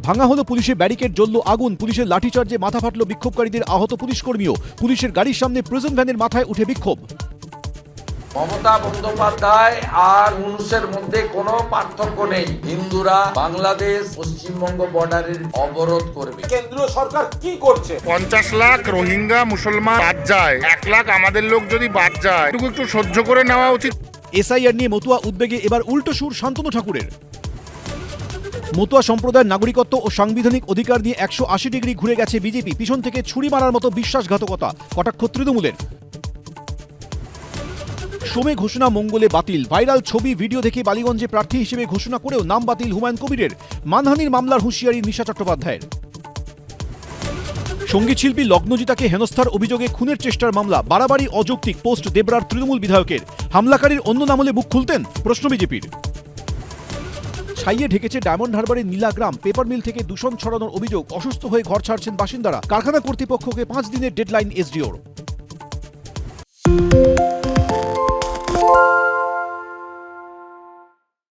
ভাঙা হলো পুলিশের ব্যারিকেড, জ্বলল আগুন, পুলিশের লাঠিচার্জে মাথা ফাটল বিক্ষোভকারীদের, আহত পুলিশ কর্মীও। পুলিশের গাড়ির সামনে প্রিজন ভ্যানের মাথায় উঠে বিক্ষোভ। মমতা বন্দ্যোপাধ্যায় আর মানুষের মধ্যে কোনো পার্থক্য নেই। হিন্দুরা বাংলাদেশ পশ্চিমবঙ্গ বর্ডারের অবরোধ করবে। কেন্দ্রীয় সরকার কি করছে? 50 লাখ রোহিঙ্গা মুসলমান বাদ যায়, 1 লাখ আমাদের লোক যদি বাদ যায়, একটু সহ্য করে নেওয়া উচিত। এসআইআর নিয়ে মতুয়া উদ্বেগে এবার উল্টো সুর শান্তনু ঠাকুরের। মতুয়া সম্প্রদায়ের নাগরিকত্ব ও সাংবিধানিক অধিকার নিয়ে 180 ডিগ্রি ঘুরে গেছে বিজেপি। পিছন থেকে ছুরি মারার মতো বিশ্বাসঘাতকতা, কটাক্ষ তৃণমূলের। সোমে ঘোষণা মঙ্গলে বাতিল, ভাইরাল ছবি ভিডিও দেখে বালিগঞ্জে প্রার্থী হিসেবে ঘোষণা করেও নাম বাতিল হুমায়ুন কবিরের। মানহানির মামলার হুঁশিয়ারি নিশা চট্টোপাধ্যায়ের। সঙ্গীতশিল্পী লগ্নজিতাকে হেনস্থার অভিযোগে খুনের চেষ্টার মামলা, বাড়াবাড়ি অযৌক্তিক পোস্ট দেবরার তৃণমূল বিধায়কের। হামলাকারীর অন্য নাম হলে মুখ খুলতেন, প্রশ্ন বিজেপির। ছাইয়ে ঢেকেছে ডায়মন্ড হারবারের নীলাগ্রাম, পেপার মিল থেকে দূষণ ছড়ানোর অভিযোগ, অসুস্থ হয়ে ঘর ছাড়ছেন বাসিন্দারা। কারখানা কর্তৃপক্ষকে 5 দিনের ডেডলাইন এসডিওর।